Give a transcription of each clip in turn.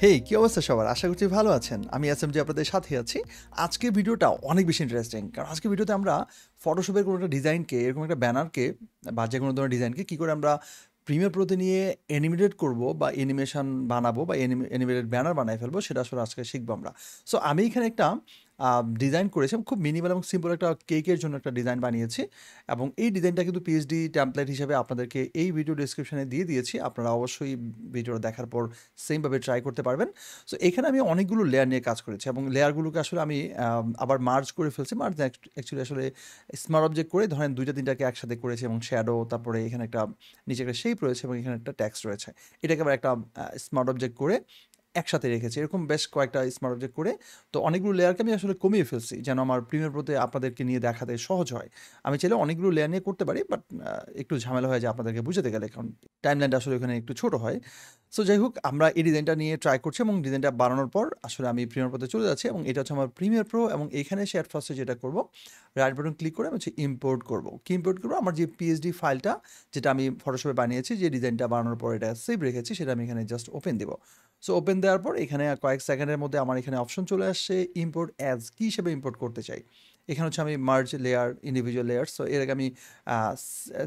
হেই, কি অবস্থা সবার? আশা করছি ভালো আছেন। আমি এসএমজি আপনাদের সাথে আছি। আজকের ভিডিওটা অনেক বেশি ইন্টারেস্টিং। কারণ আজকের ভিডিওতে আমরা ফটোশপের কোনো একটা ডিজাইনকে, এরকম একটা ব্যানারকে বা যেকোনো ধরনের ডিজাইনকে কী করে আমরা প্রিমিয়ার প্রোতে নিয়ে অ্যানিমেটেড করব বা অ্যানিমেশন বানাবো বা অ্যানিমেটেড ব্যানার বানায় ফেলবো, সেটা আসলে আজকে শিখবো আমরা। সো আমি এখানে একটা ডিজাইন করেছি, খুব মিনিমাল এবং সিম্পল একটা কেকের জন্য একটা ডিজাইন বানিয়েছি। এবং এই ডিজাইনটা কিন্তু পিএইচডি টেমপ্লেট হিসেবে আপনাদেরকে এই ভিডিও ডেসক্রিপশনে দিয়ে দিয়েছি। আপনারা অবশ্যই ভিডিওটা দেখার পর সেমভাবে ট্রাই করতে পারবেন। সো এখানে আমি অনেকগুলো লেয়ার নিয়ে কাজ করেছি এবং লেয়ারগুলোকে আসলে আমি আবার মার্জ করে ফেলছি। মার্জ অ্যাকচুয়ালি আসলে স্মার্ট অবজেক্ট করে ধরেন ২টা ৩টাকে একসাথে করেছি এবং শ্যাডো, তারপরে এখানে একটা নিচে একটা শেপ রয়েছে এবং এখানে একটা টেক্সট রয়েছে। এটাকে আবার একটা স্মার্ট অবজেক্ট করে একসাথে রেখেছি। এরকম বেশ কয়েকটা স্মার্ট অবজেক্ট করে তো অনেকগুলো লেয়ারকে আমি আসলে কমিয়ে ফেলছি যেন আমার প্রিমিয়ার প্রোতে আপনাদেরকে নিয়ে দেখাতে সহজ হয়। আমি চাইলে অনেকগুলো লেয়ার নিয়ে করতে পারি, বাট একটু ঝামেলা হয়ে যায় আপনাদেরকে বুঝাতে গেলে, কারণ টাইমলাইনটা আসলে ওখানে একটু ছোট হয়। সো যাই হোক, আমরা এই ডিজাইনটা নিয়ে ট্রাই করছি এবং ডিজাইনটা বানানোর পর আসলে আমি প্রিমিয়ার প্রোতে চলে যাচ্ছি এবং এটা হচ্ছে আমার প্রিমিয়ার প্রো। এবং এখানে এসে অ্যাট ফার্স্টে যেটা করব, রাইট বাটন ক্লিক করে আমি হচ্ছে ইম্পোর্ট করব। কি ইম্পোর্ট করব? আমার যে পিএইচডি ফাইলটা যেটা আমি ফটোশপে বানিয়েছি, যে ডিজাইনটা বানানোর পর এটা সেভ রেখেছি, সেটা আমি এখানে জাস্ট ওপেন দেব। সো ওপেন দেওয়ার পর এখানে কয়েক সেকেন্ডের মধ্যে আমার এখানে অপশন চলে আসছে ইম্পোর্ট অ্যাজ, কী হিসেবে ইম্পোর্ট করতে চাই। এখানে হচ্ছে আমি merge layer, individual layer. So এর আগে আমি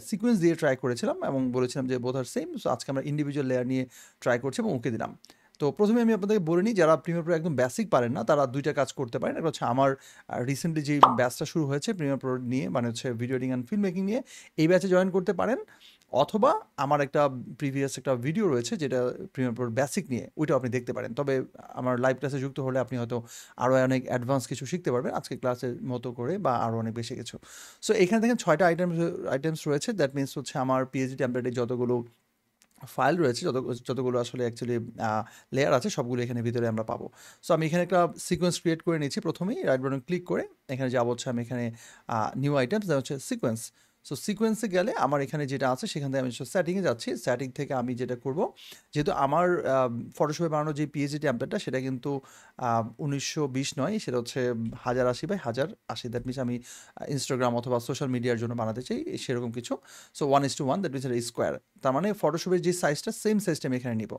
সিকোয়েন্স দিয়ে ট্রাই করেছিলাম এবং বলেছিলাম যে বোথ আর সেম। সো আজকে আমরা ইন্ডিভিজুয়াল লেয়ার নিয়ে ট্রাই করছি এবং ওকে দিলাম। তো প্রথমে আমি আপনাদেরকে বলে নিই, যারা প্রিমিয়ার প্রো একদম বেসিক পারেন না, তারা দুইটা কাজ করতে পারেন। একটা হচ্ছে আমার রিসেন্টলি যে ব্যাচটা শুরু হয়েছে প্রিমিয়ার প্রো নিয়ে, মানে হচ্ছে video editing and film making নিয়ে, এই ব্যাচে জয়েন করতে পারেন। অথবা আমার একটা প্রিভিয়াস একটা ভিডিও রয়েছে যেটা প্রিমিয়ার প্রোর বেসিক নিয়ে, ওইটাও আপনি দেখতে পারেন। তবে আমার লাইভ ক্লাসে যুক্ত হলে আপনি হয়তো আরও অনেক অ্যাডভান্স কিছু শিখতে পারবেন আজকে ক্লাসের মতো করে, বা আরও অনেক বেশি কিছু। সো এখানে দেখেন 6টা আইটেমস রয়েছে। দ্যাট মিনস হচ্ছে আমার পিএইচডি টেমপ্লেটে যতগুলো ফাইল রয়েছে, যতগুলো আসলে অ্যাকচুয়ালি লেয়ার আছে, সবগুলো এখানে ভিতরে আমরা পাবো। সো আমি এখানে একটা সিকোয়েন্স ক্রিয়েট করে নিয়েছি। প্রথমেই রাইট বাটন ক্লিক করে এখানে যাবো হচ্ছে আমি এখানে নিউ আইটেমস, দেওয়া হচ্ছে সিকোয়েন্স। সো সিকোয়েন্সে গেলে আমার এখানে যেটা আছে সেখান থেকে আমি সেটিংয়ে যাচ্ছি। সেটিং থেকে আমি যেটা করব, যেহেতু আমার ফটোশপে বানানো যে পিএইচডি টেমপ্লেটটা, সেটা কিন্তু 1920 নয়, সেটা হচ্ছে 1080x1080। দ্যাট মিনস আমি ইনস্টাগ্রাম অথবা সোশ্যাল মিডিয়ার জন্য বানাতে চাই সেরকম কিছু। সো 1:1, দ্যাট মিনস এটা স্কোয়ার। তার মানে ফটোশপের যে সাইজটা, সেম সাইজটা আমি এখানে নিব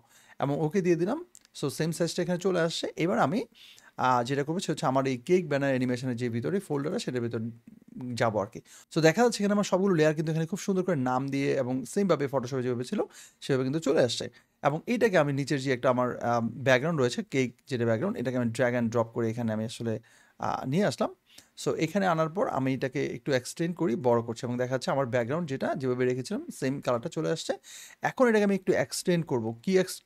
এবং ওকে দিয়ে দিলাম। সো সেম সাইজটা এখানে চলে আসছে। এবার আমি যেটা করবো সেটা হচ্ছে আমার এই কেক ব্যানার অ্যানিমেশনের যে ভিতরে ফোল্ডারটা, সেটার ভিতর যাবো আর কি। সো দেখা যাচ্ছে এখানে আমার সবগুলো লেয়ার কিন্তু এখানে খুব সুন্দর করে নাম দিয়ে এবং সেমভাবে ফটোশপে যেভাবে ছিল সেভাবে কিন্তু চলে আসছে। এবং এইটাকে আমি নিচের যে একটা আমার ব্যাকগ্রাউন্ড রয়েছে, কেক যেটা ব্যাকগ্রাউন্ড, এটাকে আমি ড্র্যাগ অ্যান্ড ড্রপ করে এখানে আমি আসলে নিয়ে আসলাম। সো এখানে আনার পর আমি এটাকে একটু এক্সটেন্ড করি, বড় করছি এবং দেখা যাচ্ছে আমার ব্যাকগ্রাউন্ড যেটা যেভাবে রেখেছিলাম সেম কালারটা চলে আসছে। এখন এটাকে আমি একটু এক্সটেন্ড করব।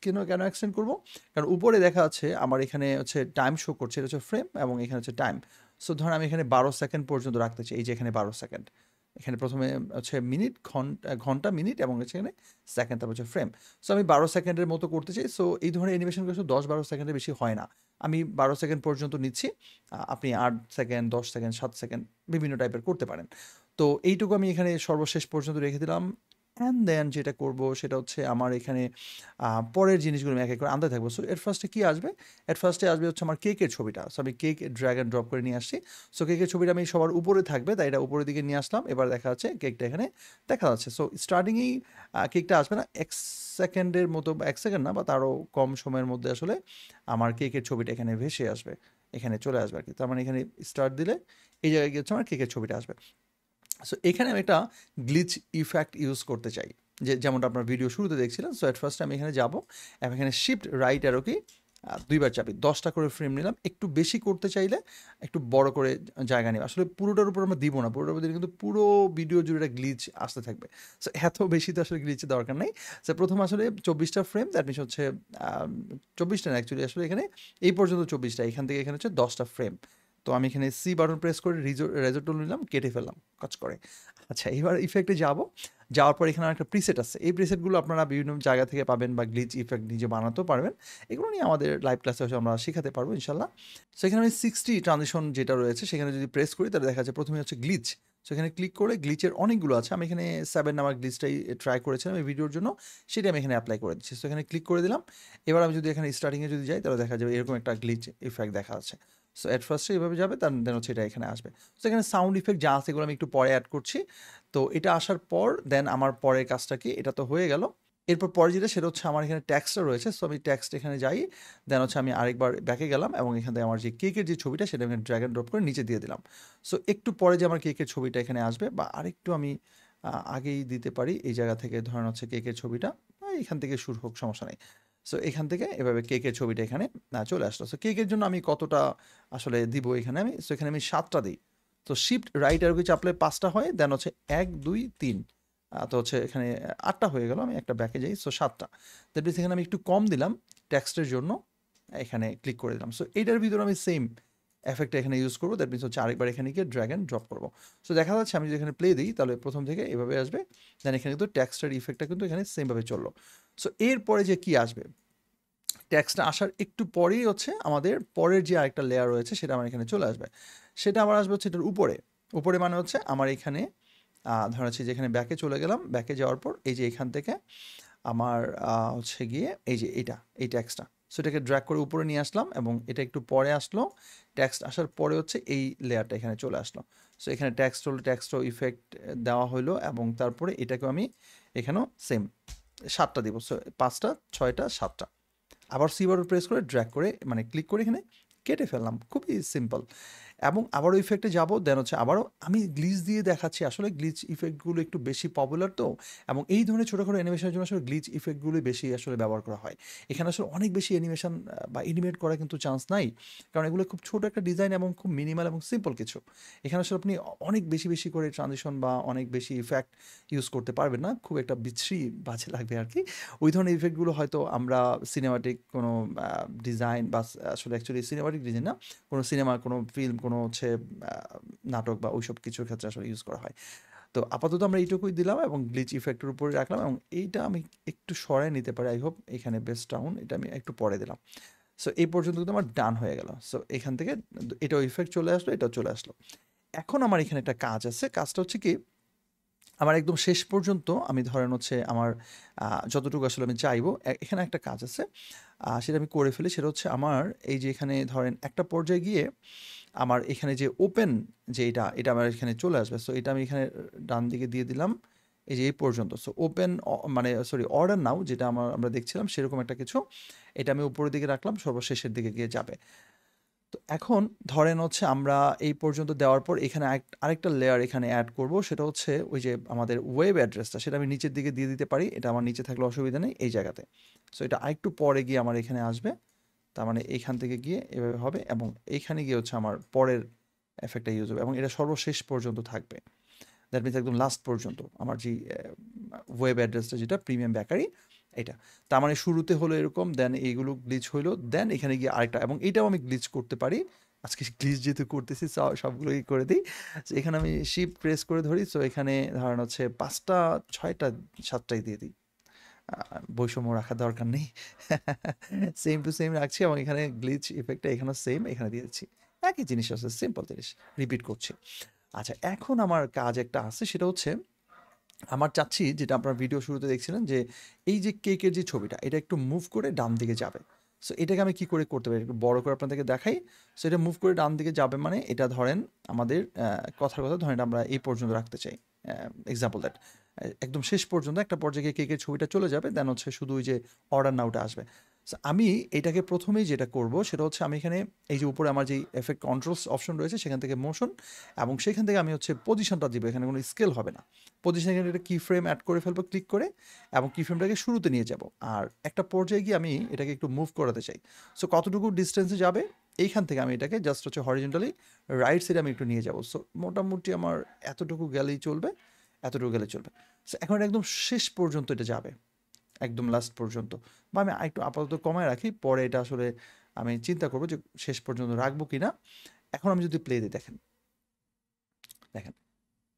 কেন এক্সটেন্ড করব? কারণ উপরে দেখা যাচ্ছে আমার এখানে হচ্ছে টাইম শো করছে, এটা হচ্ছে ফ্রেম এবং এখানে হচ্ছে টাইম। সো ধরুন আমি এখানে 12 সেকেন্ড পর্যন্ত রাখতে চাই। এই যে এখানে 12 সেকেন্ড, এখানে প্রথমে হচ্ছে মিনিট, ঘন্টা, মিনিট এবং হচ্ছে এখানে সেকেন্ড, তারপর হচ্ছে ফ্রেম। সো আমি 12 সেকেন্ডের মতো করতে চাই। সো এই ধরনের অ্যানিমেশনগুলো 10-12 সেকেন্ডের বেশি হয় না। আমি 12 সেকেন্ড পর্যন্ত নিচ্ছি। আপনি 8 সেকেন্ড, 10 সেকেন্ড, 7 সেকেন্ড বিভিন্ন টাইপের করতে পারেন। তো এইটুকু আমি এখানে সর্বশেষ পর্যন্ত রেখে দিলাম। অ্যান্ড দেন যেটা করব সেটা হচ্ছে আমার এখানে পরের জিনিসগুলো আমি এক এক করে আনতে থাকবো। সো এর ফার্স্টে কী আসবে? এর ফার্স্টে আসবে হচ্ছে আমার কেকের ছবিটা। সো আমি কেক ড্র্যাগ অ্যান্ড ড্রপ করে নিয়ে আসছি। সো কেকের ছবিটা আমি সবার উপরে থাকবে, তাই এটা উপরের দিকে নিয়ে আসলাম। এবার দেখা যাচ্ছে কেকটা এখানে দেখা যাচ্ছে। সো স্টার্টিংয়েই কেকটা আসবে না, 1 সেকেন্ডের মতো, 1 সেকেন্ড না বা তারও কম সময়ের মধ্যে আসলে আমার কেকের ছবিটা এখানে ভেসে আসবে, এখানে চলে আসবে আর কি। তার মানে এখানে স্টার্ট দিলে এই জায়গায় গিয়ে হচ্ছে আমার কেকের ছবিটা আসবে। সো এখানে আমি একটা গ্লিচ ইফেক্ট ইউজ করতে চাই, যেমনটা আপনার ভিডিও শুরুতে দেখছিলেন। সো এট ফার্স্ট আমি এখানে যাবো এবং এখানে শিফট রাইট অ্যারো কি 2বার চাপি, 10টা করে ফ্রেম নিলাম। একটু বেশি করতে চাইলে একটু বড় করে জায়গা নিব। আসলে পুরোটার উপর আমরা দিব না, পুরোটার উপর দিলে কিন্তু পুরো ভিডিও জুড়ে একটা গ্লিচ আসতে থাকবে। সো এত বেশি তো আসলে গ্লিচের দরকার নেই। সো প্রথম আসলে 24টা ফ্রেম, দ্যাট মিনস হচ্ছে 24টা না, অ্যাকচুয়ালি আসলে এখানে এই পর্যন্ত 24টা, এখান থেকে এখানে হচ্ছে 10টা ফ্রেম। তো আমি এখানে সি বাটন প্রেস করে রেজর টুল নিলাম, কেটে ফেললাম কাজ করে। আচ্ছা, এবার ইফেক্টে যাবো। যাওয়ার পর এখানে একটা প্রিসেট আছে। এই প্রিসেটগুলো আপনারা বিভিন্ন জায়গা থেকে পাবেন বা গ্লিচ ইফেক্ট নিজে বানাতেও পারবেন। এগুলো নিয়ে আমাদের লাইভ ক্লাসে আমরা শেখাতে পারবো ইনশাল্লাহ। সো এখানে আমি 60 ট্রানজিশন যেটা রয়েছে সেখানে যদি প্রেস করি তাহলে দেখা যাচ্ছে প্রথমে হচ্ছে গ্লিচ। সো এখানে ক্লিক করে গ্লিচের অনেকগুলো আছে। আমি এখানে 7 নাম্বার গ্লিচটাই ট্রাই করেছিলাম এই ভিডিওর জন্য, সেটা আমি এখানে অ্যাপ্লাই করে দিচ্ছি। সো এখানে ক্লিক করে দিলাম। এবার আমি যদি এখানে স্টার্টিংয়ে যদি যাই তাহলে দেখা যাবে এরকম একটা গ্লিচ ইফেক্ট দেখা যাচ্ছে। সো এট ফার্স্টে এভাবে যাবে, দেন হচ্ছে এটা এখানে আসবে। সো এখানে সাউন্ড ইফেক্ট যা আছে এগুলো আমি একটু পরে অ্যাড করছি। তো এটা আসার পর দেন আমার পরের কাজটা কি, এটা তো হয়ে গেল। এরপর পরে যেটা সেটা হচ্ছে আমার এখানে ট্যাক্সটা রয়েছে। সো আমি ট্যাক্সটা এখানে যাই, দেন হচ্ছে আমি আরেকবার ব্যাকে গেলাম এবং এখান থেকে আমার যে কেকের যে ছবিটা সেটা আমি ড্র্যাগ অ্যান্ড ড্রপ করে নিচে দিয়ে দিলাম। সো একটু পরে যে আমার কেকের ছবিটা এখানে আসবে, বা আরেকটু আমি আগেই দিতে পারি, এই জায়গা থেকে ধরেন হচ্ছে কেকের ছবিটা এখান থেকে শুরু হোক, সমস্যা নেই। সো এখান থেকে এভাবে কেকের ছবিটা এখানে চলে আসলো। সো কেকের জন্য আমি কতটা আসলে দিব এখানে আমি, সো এখানে আমি 7টা দিই। তো শিফট রাইট অ্যারো কি চাপলে 5টা হয়, দেন হচ্ছে 1 2 3, তো হচ্ছে এখানে 8টা হয়ে গেল। আমি একটা ব্যাকে যাই, সো 7টা। দ্যাট মিনস এখানে আমি একটু কম দিলাম টেক্সটের জন্য, এখানে ক্লিক করে দিলাম। সো এইটার ভিতরে আমি সেম এফেক্টটা এখানে ইউজ করবো। দ্যাট মিনস হচ্ছে আরেকবার এখানে গিয়ে ড্র্যাগ অ্যান্ড ড্রপ করবো। সো দেখা যাচ্ছে আমি যদি এখানে প্লে দিই তাহলে প্রথম থেকে এভাবে আসবে, দেন এখানে কিন্তু টেক্সটের ইফেক্টটা কিন্তু এখানে সেমভাবে চললো। সো এরপরে যে কি আসবে, টেক্সটটা আসার একটু পরেই হচ্ছে আমাদের পরের যে আরেকটা লেয়ার রয়েছে সেটা আমার এখানে চলে আসবে। সেটা আবার আসবে হচ্ছে এটার উপরে। উপরে মানে হচ্ছে আমার এখানে ধরা হচ্ছে যেখানে ব্যাকে চলে গেলাম, ব্যাকে যাওয়ার পর এই যে এখান থেকে আমার হচ্ছে গিয়ে এই যে এই ট্যাক্সটা, সো এটাকে ড্র্যাগ করে উপরে নিয়ে আসলাম এবং এটা একটু পরে আসলো। ট্যাক্সট আসার পরে হচ্ছে এই লেয়ারটা এখানে চলে আসলো। সো এখানে ট্যাক্সট হলো, ট্যাক্সটও ইফেক্ট দেওয়া হলো এবং তারপরে এটাকেও আমি এখানেও সেম 7টা দিব। সো 5টা 6টা 7টা। আবার সিবার প্রেস করে ড্র্যাগ করে মানে ক্লিক করে এখানে কেটে ফেললাম, খুবই সিম্পল। এবং আবারও ইফেক্টে যাব, দেন হচ্ছে আবারও আমি গ্লিচ দিয়ে দেখাচ্ছি। আসলে গ্লিচ ইফেক্টগুলো একটু বেশি পপুলার তো, এবং এই ধরনের ছোটোখাটো অ্যানিমেশনের জন্য আসলে গ্লিচ ইফেক্টগুলোই বেশি আসলে ব্যবহার করা হয়। এখানে আসলে অনেক বেশি অ্যানিমেশন বা এনিমেট করা কিন্তু চান্স নাই, কারণ এগুলো খুব ছোট একটা ডিজাইন এবং খুব মিনিমাল এবং সিম্পল কিছু। এখানে আসলে আপনি অনেক বেশি বেশি করে ট্রানজিশন বা অনেক বেশি ইফেক্ট ইউজ করতে পারবেন না, খুব একটা বিশ্রী বাজে লাগবে আর কি। ওই ধরনের ইফেক্টগুলো হয়তো আমরা সিনেমাটিক কোনো ডিজাইন বা আসলে অ্যাকচুয়ালি সিনেমাটিক ডিজাইন না, কোনো সিনেমা, কোনো ফিল্ম, কোনো হচ্ছে নাটক বা ওইসব কিছুর ক্ষেত্রে আসলে ইউজ করা হয়। তো আপাতত আমরা এইটুকুই দিলাম এবং গ্লিচ ইফেক্টের উপরে রাখলাম, এবং এইটা আমি একটু সরাই নিতে পারি। আই হোপ এখানে বেস্ট টাউন এটা আমি একটু পরে দিলাম। সো এই পর্যন্ত কিন্তু আমার ডান হয়ে গেল। সো এখান থেকে এটাও ইফেক্ট চলে আসলো, এটাও চলে আসলো। এখন আমার এখানে একটা কাজ আছে। কাজটা হচ্ছে কি, আমার একদম শেষ পর্যন্ত আমি ধরেন হচ্ছে আমার যতটুকু আসলে আমি চাইবো, এখানে একটা কাজ আছে, সেটা আমি করে ফেলি। সেটা হচ্ছে আমার এই যে এখানে ধরেন একটা পর্যায়ে গিয়ে আমার এখানে যে ওপেন যে এটা আমার এখানে চলে আসবে। সো এটা আমি এখানে ডান দিকে দিয়ে দিলাম এই যে এই পর্যন্ত। সো ওপেন মানে সরি অর্ডার নাও, যেটা আমরা দেখছিলাম সেরকম একটা কিছু, এটা আমি উপরের দিকে রাখলাম, সর্বশেষের দিকে গিয়ে যাবে। তো এখন ধরেন হচ্ছে আমরা এই পর্যন্ত দেওয়ার পর এখানে আরেকটা লেয়ার এখানে অ্যাড করব। সেটা হচ্ছে ওই যে আমাদের ওয়েব অ্যাড্রেসটা, সেটা আমি নিচের দিকে দিয়ে দিতে পারি। এটা আমার নিচে থাকলে অসুবিধা নেই, এই জায়গাতে। সো এটা আরেকটু পরে গিয়ে আমার এখানে আসবে, তার মানে এইখান থেকে গিয়ে এভাবে হবে এবং এইখানে গিয়ে হচ্ছে আমার পরের এফেক্টটা ইউজ হবে এবং এটা সর্বশেষ পর্যন্ত থাকবে। দ্যাট মিনস একদম লাস্ট পর্যন্ত আমার যে ওয়েব অ্যাড্রেসটা, যেটা প্রিমিয়াম বেকারি, এটা। তার মানে শুরুতে হলো এরকম, দেন এইগুলো গ্লিচ হইলো, দেন এখানে গিয়ে আরেকটা, এবং এইটাও আমি গ্লিচ করতে পারি। আজকে গ্লিচ যেহেতু করতেছি সবগুলোই করে দিই। সো এখানে আমি শিফট প্রেস করে ধরি। সো এখানে ধরেন হচ্ছে 5টা 6টা 7টাই দিয়ে দিই, বৈষম্য রাখার দরকার নেই। সেম টু সেম রাখছি এবং এখানে গ্লিচ ইফেক্টটা এখানেও সেম এখানে দিয়েছি। একই জিনিস আছে, সিম্পল জিনিস রিপিট করছি। আচ্ছা, এখন আমার কাজ একটা আছে, সেটা হচ্ছে আমার চাচ্ছি, যেটা আপনার ভিডিও শুরুতে দেখছিলেন, যে এই যে কেকের যে ছবিটা এটা একটু মুভ করে ডান দিকে যাবে। সো এটাকে আমি কি করে করতে পারি, একটু বড় করে আপনাদেরকে দেখাই। সো এটা মুভ করে ডান দিকে যাবে মানে এটা ধরেন আমাদের কথার কথা ধরেন আমরা এই পর্যন্ত রাখতে চাই, এক্সাম্পল দ্যাট একদম শেষ পর্যন্ত একটা পর্যায়ে কেকের ছবিটা চলে যাবে, দেন হচ্ছে শুধু ওই যে অর্ডার নাওটা আসবে। সো আমি এটাকে প্রথমেই যেটা করব সেটা হচ্ছে আমি এখানে এই যে উপরে আমার যে এফেক্ট কন্ট্রোলস অপশন রয়েছে সেখান থেকে মোশন, এবং সেখান থেকে আমি হচ্ছে পজিশনটা দিব। এখানে কোনো স্কেল হবে না, পজিশন এখানে একটা কি ফ্রেম অ্যাড করে ফেলবো ক্লিক করে, এবং কি ফ্রেমটাকে শুরুতে নিয়ে যাব। আর একটা পর্যায়ে গিয়ে আমি এটাকে একটু মুভ করাতে চাই। সো কতটুকু ডিস্টেন্সে যাবে, এইখান থেকে আমি এটাকে জাস্ট হচ্ছে হরিজন্টালি রাইট সাইডে আমি একটু নিয়ে যাব। সো মোটামুটি আমার এতটুকু গেলেই চলবে, এতটুকু গেলে চলবে। সো এখন এটা একদম শেষ পর্যন্ত এটা যাবে, একদম লাস্ট পর্যন্ত। বা আমি একটু আপাতত কমায় রাখি, পরে এটা আসলে আমি চিন্তা করবো যে শেষ পর্যন্ত রাখবো কিনা। এখন আমি যদি প্লে দিই, দেখেন দেখেন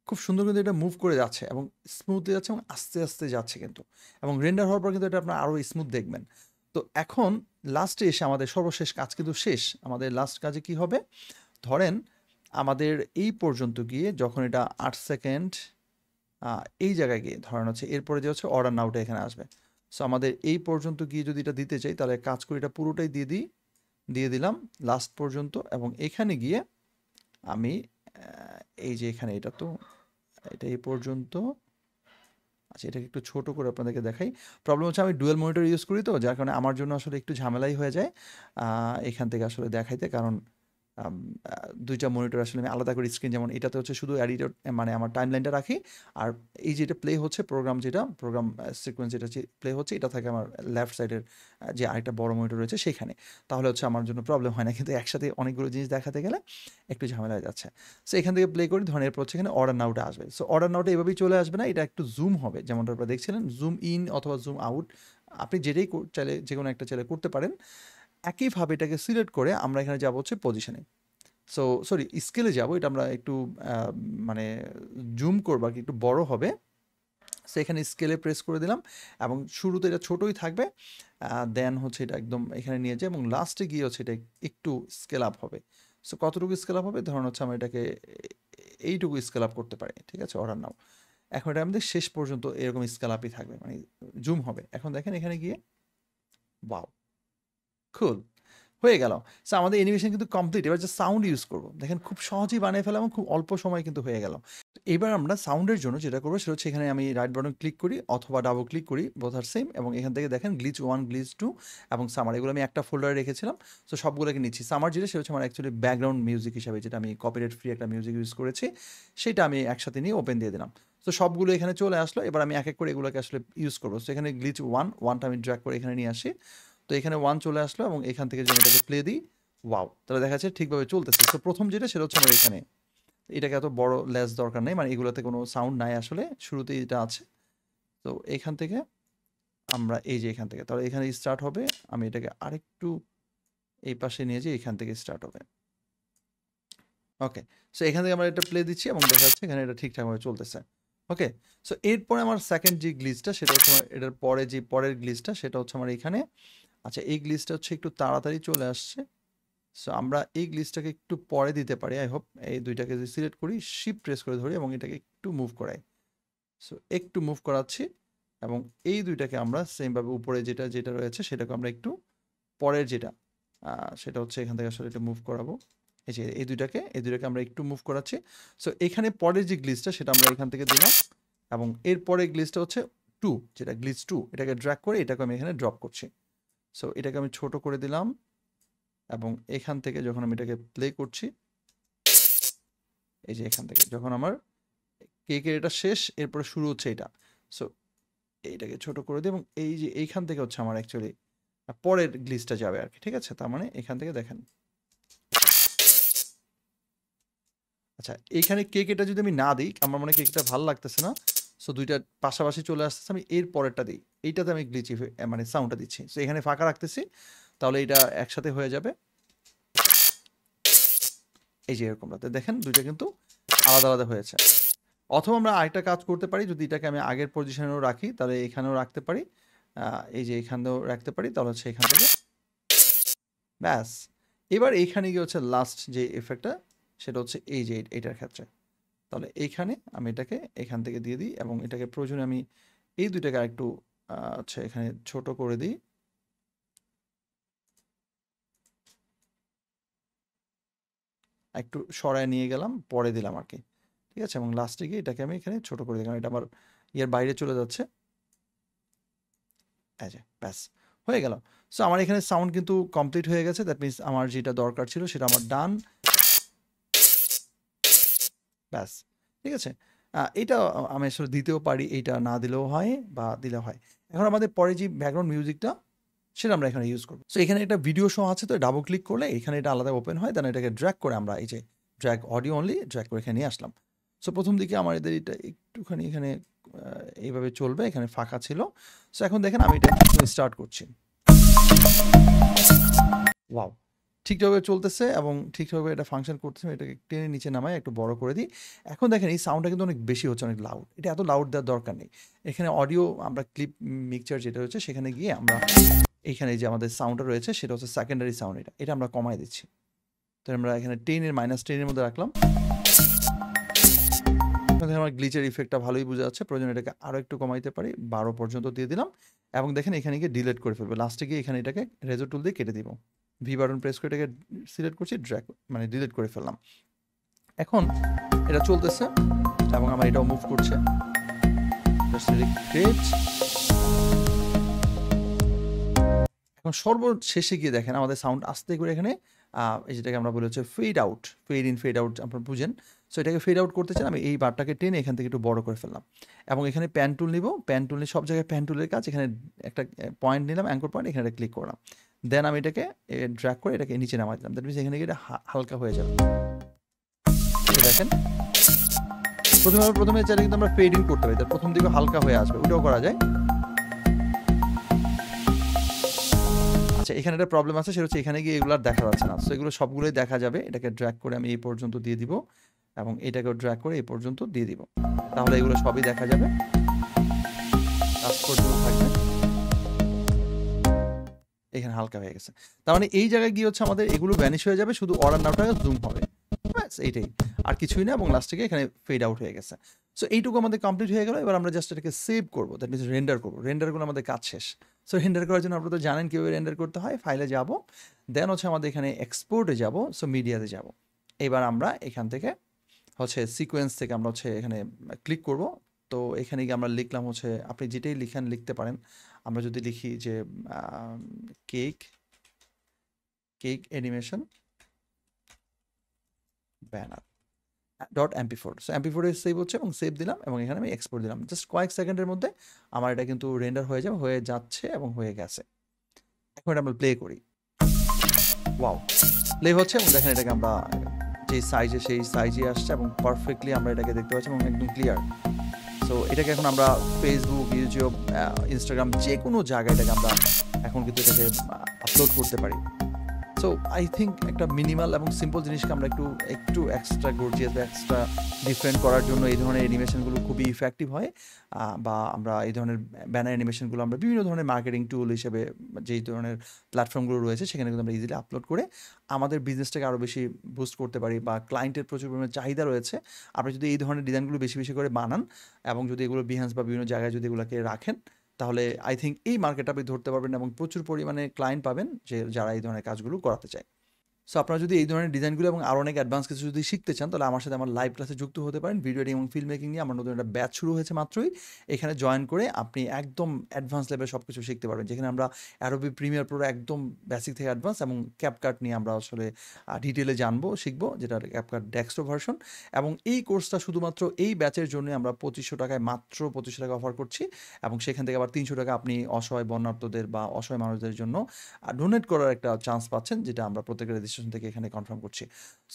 খুব সুন্দর কিন্তু এটা মুভ করে যাচ্ছে এবং স্মুথলি যাচ্ছে এবং আস্তে আস্তে যাচ্ছে কিন্তু, এবং রেন্ডার হওয়ার পর কিন্তু এটা আপনার আরও স্মুথ দেখবেন। তো এখন লাস্টে এসে আমাদের সর্বশেষ কাজ কিন্তু শেষ। আমাদের লাস্ট কাজে কি হবে, ধরেন আমাদের এই পর্যন্ত গিয়ে যখন এটা 8 সেকেন্ড এই জায়গায় গিয়ে ধরেন হচ্ছে এরপরে যে হচ্ছে অর্ডার নাওটা এখানে আসবে। সো আমাদের এই পর্যন্ত গিয়ে যদি এটা দিতে চাই তাহলে কাজ করে এটা পুরোটাই দিয়ে দিলাম লাস্ট পর্যন্ত, এবং এখানে গিয়ে আমি এই যে এখানে এটা তো এটা এই পর্যন্ত, আচ্ছা, এটাকে একটু ছোট করে আপনাদেরকে দেখাই। প্রবলেম হচ্ছে আমি ডুয়াল মনিটর ইউজ করি তো, যার কারণে আমার জন্য আসলে একটু ঝামেলাই হয়ে যায় এখান থেকে আসলে দেখাইতে। কারণ আম আ ২ টা মনিটর আসলে আমি আলাদা করে স্ক্রিন, যেমন এটাতে হচ্ছে শুধু এডিটর মানে আমার টাইমলাইনটা রাখি। আর এই যেটা প্লে হচ্ছে প্রোগ্রাম সিকোয়েন্স যেটা প্লে হচ্ছে, এটা থাকে আমার লেফট সাইডের যে আরেকটা বড় মনিটর রয়েছে সেখানে। তাহলে হচ্ছে আমার জন্য প্রবলেম হয় না। কিন্তু একসাথে অনেকগুলো জিনিস দেখাতে গেলে একটু ঝামেলা হয়ে যাচ্ছে। সো এখান থেকে প্লে করি, ধরেন এরপর হচ্ছে এখানে অর্ডার নাউটা আসবে। সো অর্ডার নাউটা এভাবেই চলে আসবে না, এটা একটু জুম হবে। যেমনটা আপনারা দেখছিলেন, জুম ইন অথবা জুম আউট আপনি যেটাই চাইলে যেকোনো একটা চাইলে করতে পারেন। একইভাবে এটাকে সিলেক্ট করে আমরা এখানে যাব হচ্ছে পজিশনে। সো সরি, স্কেলে যাব। এটা আমরা একটু আ মানে জুম করব আরকি, একটু বড় হবে। সো এখানে স্কেলে প্রেস করে দিলাম এবং শুরুতে এটা ছোটই থাকবে। দেন হচ্ছে এটা একদম এখানে নিয়ে যাই এবং লাস্টে গিয়ে হচ্ছে এটা একটু স্কেল আপ হবে। সো কতটুকু স্কেল আপ হবে? ধরুন হচ্ছে আমরা এটাকে এইটুকু স্কেল আপ করতে পারি। ঠিক আছে? অর্ডার নাও। এখন এটা আমাদের শেষ পর্যন্ত এরকম স্কেল আপই থাকবে। মানে জুম হবে। এখন দেখেন এখানে গিয়ে ওয়াও! কুল। হয়ে গেল। সো আমাদের অ্যানিমেশন কিন্তু কমপ্লিট। এবার জাস্ট সাউন্ড ইউজ করব। দেখেন খুব সহজেই বানিয়ে ফেলা এবং খুব অল্প সময়ে কিন্তু হয়ে গেল। এবার আমরা সাউন্ডের জন্য যেটা করব সেটা হচ্ছে এখানে আমি রাইট বাটন ক্লিক করি অথবা ডাবল ক্লিক করি, বোথ আর সেম। এবং এখান থেকে দেখেন গ্লিচ 1, গ্লিচ 2 এবং সামার, এগুলো আমি একটা ফোল্ডারে রেখেছিলাম। সো সবগুলোকে নিচ্ছি। সামার যেটা সেটা হচ্ছে আমার অ্যাকচুয়ালি ব্যাকগ্রাউন্ড মিউজিক হিসাবে, যেটা আমি কপিরাইট ফ্রি একটা মিউজিক ইউজ করেছি, সেটা আমি একসাথে নিয়ে ওপেন দিয়ে দিলাম। তো সবগুলো এখানে চলে আসলো। এবার আমি এক এক করে এগুলোকে আসলে ইউজ করব। সো এখানে গ্লিচ 1টা আমি ড্র্যাগ করে এখানে নিয়ে আসি। তো এখানে 1 চলে আসলো এবং এখান থেকে যদি আমি এটাকে প্লে দিই, ওয়াও! তাহলে দেখা যাচ্ছে ঠিকভাবে চলতেছে। তো প্রথম যেটা সেটা হচ্ছে আমার এখানে। এটাকে এত বড় লেস দরকার নেই। মানে এগুলোতে কোনো সাউন্ড নাই আসলে। শুরুতেই এটা আছে। তো এখান থেকে আমরা এই যে এখান থেকে, তাহলে এখানে স্টার্ট হবে। আমি এটাকে আরেকটু এই পাশে নিয়ে যাই, এখান থেকে স্টার্ট হবে। ওকে। সো এখান থেকে আমরা এটা প্লে দিচ্ছি এবং দেখা যাচ্ছে এখানে এটা ঠিকঠাকভাবে চলতেছে। ওকে। সো এরপরে আমার সেকেন্ড যে গ্লিচটা সেটা হচ্ছে আমার এটার পরে যে পরের গ্লিচটা সেটা হচ্ছে আমার এখানে। আচ্ছা, এই গ্লিচটা হচ্ছে একটু তাড়াতাড়ি চলে আসছে। সো আমরা এই গ্লিচটাকে একটু পরে দিতে পারি। আই হোপ এই ২ টাকে যদি সিলেক্ট করি, শিফট প্রেস করে ধরি এবং এটাকে একটু মুভ করাই। সো একটু মুভ করাচ্ছি এবং এই ২ টাকে আমরা সেমভাবে উপরে যেটা রয়েছে সেটাকে আমরা একটু পরের যেটা সেটা হচ্ছে এখান থেকে আসলে এটা মুভ করাবো। এই যে এই ২ টাকে আমরা একটু মুভ করাচ্ছি। সো এখানে পরের যে গ্লিচটা সেটা আমরা এখান থেকে দিলাম এবং এরপরের গ্লিচটা হচ্ছে 2, যেটা গ্লিচ 2, এটাকে ড্র্যাগ করে এটাকে আমি এখানে ড্রপ করছি। সো এটাকে আমি ছোট করে দিলাম এবং এখান থেকে যখন আমি এটাকে প্লে করছি, এই যে এখান থেকে যখন আমার কেকের এটা শেষ, এরপরে শুরু হচ্ছে এটা। সো এইটাকে ছোট করে দিই এবং এই যে এইখান থেকে হচ্ছে আমার অ্যাকচুয়ালি পরের গ্লিচটা যাবে আরকি। ঠিক আছে? তার মানে এখান থেকে দেখেন। আচ্ছা, এইখানে কেক এটা যদি আমি না দিই, আমার মনে হয় কেকটা ভাল লাগতেছে না। সো ২ টা পাশাপাশি চলে আসতেছে। আমি এর পরেরটা দিই। এইটাতে আমি গ্লিচ মানে সাউন্ডটা দিচ্ছি। সো এখানে ফাঁকা রাখতেছি। তাহলে এটা একসাথে হয়ে যাবে। এই যে এরকমটাতে দেখেন ২ টা কিন্তু আলাদা, আলাদা হয়েছে। অথবা আমরা আরেকটা কাজ করতে পারি, যদি এটাকে আমি আগের পজিশনেও রাখি তাহলে এখানেও রাখতে পারি। এই যে এখানেও রাখতে পারি, তাহলে হচ্ছে এখান থেকে ব্যাস। এবার এইখানে গিয়ে হচ্ছে লাস্ট যে ইফেক্টটা সেটা হচ্ছে এই যে এটার ক্ষেত্রে। তাহলে এইখানে আমি এটাকে এখান থেকে দিয়ে দিই এবং এটাকে প্রয়োজনে আমি এই ২ টাকে আরেকটু হচ্ছে এখানে ছোট করে দিই। একটু সরায় নিয়ে গেলাম, পরে দিলাম আরকি। ঠিক আছে? এবং লাস্টে গিয়ে এটাকে আমি এখানে ছোট করে দিই। কারণ এটা আমার ইয়ের বাইরে চলে যাচ্ছে। এই যে ব্যাস, হয়ে গেল। সো আমার এখানে সাউন্ড কিন্তু কমপ্লিট হয়ে গেছে। দ্যাট মিনস আমার যেটা দরকার ছিল সেটা আমার ডান। ব্যাস। ঠিক আছে? এটা আমি আসলে দিতেও পারি, এইটা না দিলেও হয় বা দিলেও হয়। এখন আমাদের পরে যে ব্যাকগ্রাউন্ড মিউজিকটা সেটা আমরা এখানে ইউজ করব। সো এখানে একটা ভিডিও শো আছে, তো ডাবল ক্লিক করলে এখানে এটা আলাদা ওপেন হয়। দেন এটাকে ড্র্যাগ করে আমরা এই যে ড্র্যাগ অডিও অনলি ড্র্যাগ করে এখানে নিয়ে আসলাম। সো প্রথম দিকে আমার এদের এটা একটুখানি এখানে এইভাবে চলবে। এখানে ফাঁকা ছিল। সো এখন দেখেন আমি এটা স্টার্ট করছি। ওয়াও! ঠিকঠাকভাবে চলতেছে এবং ঠিকঠাকভাবে এটা ফাংশন করতেছে। আমি এটাকে টেনে নিচে নামাই একটু বড় করে দিই। এখন দেখেন এই সাউন্ডটা কিন্তু অনেক বেশি হচ্ছে, অনেক লাউড। এটা এত লাউড দেওয়ার দরকার নেই। এখানে অডিও আমরা ক্লিপ মিক্সচার যেটা হচ্ছে সেখানে গিয়ে আমরা এইখানে যে আমাদের সাউন্ডটা রয়েছে সেটা হচ্ছে সেকেন্ডারি সাউন্ড, এটা আমরা কমায় দিচ্ছি। তো আমরা এখানে 10 এর -10 এর মধ্যে রাখলাম। এখন আমার গ্লিচের ইফেক্টটা ভালোই বোঝা যাচ্ছে। প্রয়োজনে এটাকে আরো একটু কমাইতে পারি। 12 পর্যন্ত দিয়ে দিলাম এবং দেখেন এখানে গিয়ে ডিলিট করে ফেলবো। লাস্টে গিয়ে এখানে এটাকে রেজর টুল দিয়ে কেটে দিব। ভি বাটন প্রেস করে এটাকে সিলেক্ট করছি, ড্র্যাগ মানে ডিলিট করে ফেললাম। এখন এটা চলতেছে এবং আমার এটাও মুভ করছে। Just create. এখন সর্বশেষে গিয়ে দেখেন আমাদের সাউন্ড আস্তে করে এখানে এই যেটাকে আমরা বলি হচ্ছে fade out, fade in fade out আপনারা বুঝেন। সো এটাকে ফেড আউট করতে চান, আমি এই বারটাকে টেনে এখান থেকে একটু বড় করে ফেললাম এবং এখানে প্যান টুল নিব। প্যান টুল নিয়ে সব জায়গায় প্যান টুলের কাজ, এখানে একটা পয়েন্ট নিলাম, অ্যাঙ্কর পয়েন্ট, এখানে ক্লিক করলাম। দেন আমি এটাকে ড্র্যাগ করে এটাকে নিচে নামাই দিলাম। দ্যাট মিনস এখানে গিয়ে এটা হালকা হয়ে যাবে। দেখেন প্রথমে চাইলে কিন্তু আমরা ফেড ইন করতে পারি, তার প্রথম দিকে হালকা হয়ে আসবে, ওটাও করা যায়। আচ্ছা এখানে একটা প্রবলেম আছে, সেটা হচ্ছে এখানে গিয়ে এগুলো আর দেখা যাচ্ছে না। সো এগুলো সবগুলোই দেখা যাবে। এটাকে ড্র্যাগ করে আমি এই পর্যন্ত দিয়ে দিব এবং এটাকেও ড্র্যাগ করে এই পর্যন্ত দিয়ে দিব, তাহলে এগুলো সবই দেখা যাবে, কাজ পর্যন্ত থাকবে। এখানে হালকা হয়ে গেছে, তার মানে এই জায়গায় গিয়ে হচ্ছে আমাদের এগুলো ভ্যানিশ হয়ে যাবে, শুধু অর্ডার নাওটা জুম হবে, ব্যাস এইটাই, আর কিছুই না। এবং লাস্ট থেকে এখানে ফেড আউট হয়ে গেছে। সো এইটুকু আমাদের কমপ্লিট হয়ে গেল। এবার আমরা জাস্ট এটাকে সেভ করবো, দ্যাট মিনস রেন্ডার করবো। রেন্ডার করলে আমাদের কাজ শেষ। সো রেন্ডার করার জন্য আপনারা তো জানেন কীভাবে রেন্ডার করতে হয়। ফাইলে যাব, দেন হচ্ছে আমাদের এখানে এক্সপোর্টে যাব, সো মিডিয়াতে যাব। এবার আমরা এখান থেকে হচ্ছে সিকোয়েন্স থেকে আমরা হচ্ছে এখানে ক্লিক করব। তো এখানে গিয়ে আমরা লিখলাম হচ্ছে, আপনি যেটাই লিখেন লিখতে পারেন। আমরা যদি লিখি যে cake animation banner .mp4, so mp4 এ সেভ হচ্ছে এবং সেভ দিলাম এবং এখানে আমি এক্সপোর্ট দিলাম। জাস্ট কয়েক সেকেন্ডের মধ্যে আমার এটা কিন্তু রেন্ডার হয়ে যাচ্ছে এবং হয়ে গেছে। এখন এটা আমরা প্লে করি। ওয়াও, প্লে হচ্ছে এবং দেখেন এটাকে আমরা যে সাইজে সেই সাইজে আসছে এবং পারফেক্টলি আমরা এটাকে দেখতে পাচ্ছি এবং একদম ক্লিয়ার। সো এটাকে এখন আমরা ফেসবুক, ইউটিউব, ইনস্টাগ্রাম যে কোনো জায়গায় এটাকে আমরা এখন কিন্তু এটাকে আপলোড করতে পারি। সো আই থিঙ্ক একটা মিনিমাল এবং সিম্পল জিনিসকে আমরা একটু এক্সট্রা গর্জিয়াস বা এক্সট্রা ডিফারেন্ট করার জন্য এই ধরনের অ্যানিমেশনগুলো খুবই ইফেক্টিভ হয়। বা আমরা এই ধরনের ব্যানার অ্যানিমেশনগুলো আমরা বিভিন্ন ধরনের মার্কেটিং টুল হিসেবে যেই ধরনের প্ল্যাটফর্মগুলো রয়েছে সেখানে কিন্তু আমরা ইজিলি আপলোড করে আমাদের বিজনেসটাকে আরও বেশি বুস্ট করতে পারি। বা ক্লায়েন্টের প্রচুর পরিমাণে চাহিদা রয়েছে, আপনি যদি এই ধরনের ডিজাইনগুলো বেশি বেশি করে বানান এবং যদি এগুলো বিহান্স বা বিভিন্ন জায়গায় যদি এগুলোকে রাখেন, তাহলে আই থিঙ্ক এই মার্কেটটা আপনি ধরতে পারবেন এবং প্রচুর পরিমাণে ক্লায়েন্ট পাবেন যারা এই ধরনের কাজগুলো করাতে চায়। সো আপনারা যদি এই ধরনের ডিজাইনগুলো এবং আরও অনেক অ্যাডভান্স কিছু যদি শিখতে চান, তাহলে আমার সাথে আমার লাইভ ক্লাসে যুক্ত হতে পারেন। ভিডিও এডিটিং এবং ফিল্ম মেকিং নিয়ে আমার নতুন একটা ব্যাচ শুরু হয়েছে মাত্রই। এখানে জয়েন করে আপনি একদম অ্যাডভান্স লেভেলে সব কিছু শিখতে পারবেন, যেখানে আমরা অ্যাডোবি প্রিমিয়ার প্রো একদম বেসিক থেকে অ্যাডভান্স এবং ক্যাপকাট নিয়ে আমরা আসলে ডিটেলে শিখবো, যেটা ক্যাপকাট ডেস্কটপ ভার্সন। এবং এই কোর্সটা শুধুমাত্র এই ব্যাচের জন্য আমরা 2500 টাকায়, মাত্র 2500 টাকা অফার করছি এবং সেখান থেকে আবার 300 টাকা আপনি অসহায় বন্যার্থদের বা অসহায় মানুষদের জন্য ডোনেট করার একটা চান্স পাচ্ছেন, যেটা আমরা প্রত্যেকের রেজিস্ট্রেশন থেকে এখানে কনফার্ম করছি।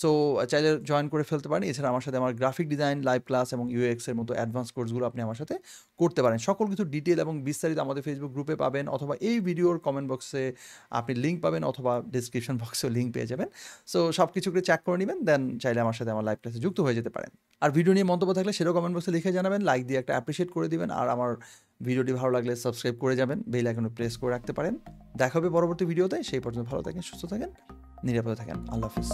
সো চাইলে জয়েন করে ফেলতে পারেন। এছাড়া আমার সাথে আমার গ্রাফিক ডিজাইন, লাইভ ক্লাস এবং ইউএক্স এর মতো অ্যাডভান্স কোর্সগুলো আপনি আমার সাথে করতে পারেন। সকল কিছু ডিটেল এবং বিস্তারিত আমাদের ফেসবুক গ্রুপে পাবেন, অথবা এই ভিডিওর কমেন্ট বক্সে আপনি লিঙ্ক পাবেন, অথবা ডিসক্রিপশন বক্সেও লিঙ্ক পেয়ে যাবেন। সো সব কিছুকে চেক করে নেবেন, দেন চাইলে আমার সাথে আমার লাইভ ক্লাসে যুক্ত হয়ে যেতে পারেন। আর ভিডিও নিয়ে মন্তব্য থাকলে সেটাও কমেন্ট বক্সে লিখে জানাবেন, লাইক দিয়ে একটা অ্যাপ্রিশিয়েট করে দিবেন। আর আমার ভিডিওটি ভালো লাগলে সাবস্ক্রাইব করে যাবেন, বেল আইকনে প্রেস করে রাখতে পারেন। দেখা হবে পরবর্তী ভিডিওতে। সেই পর্যন্ত ভালো থাকেন, সুস্থ থাকেন, নিরাপদে থাকেন। আল্লাহ হাফিজ।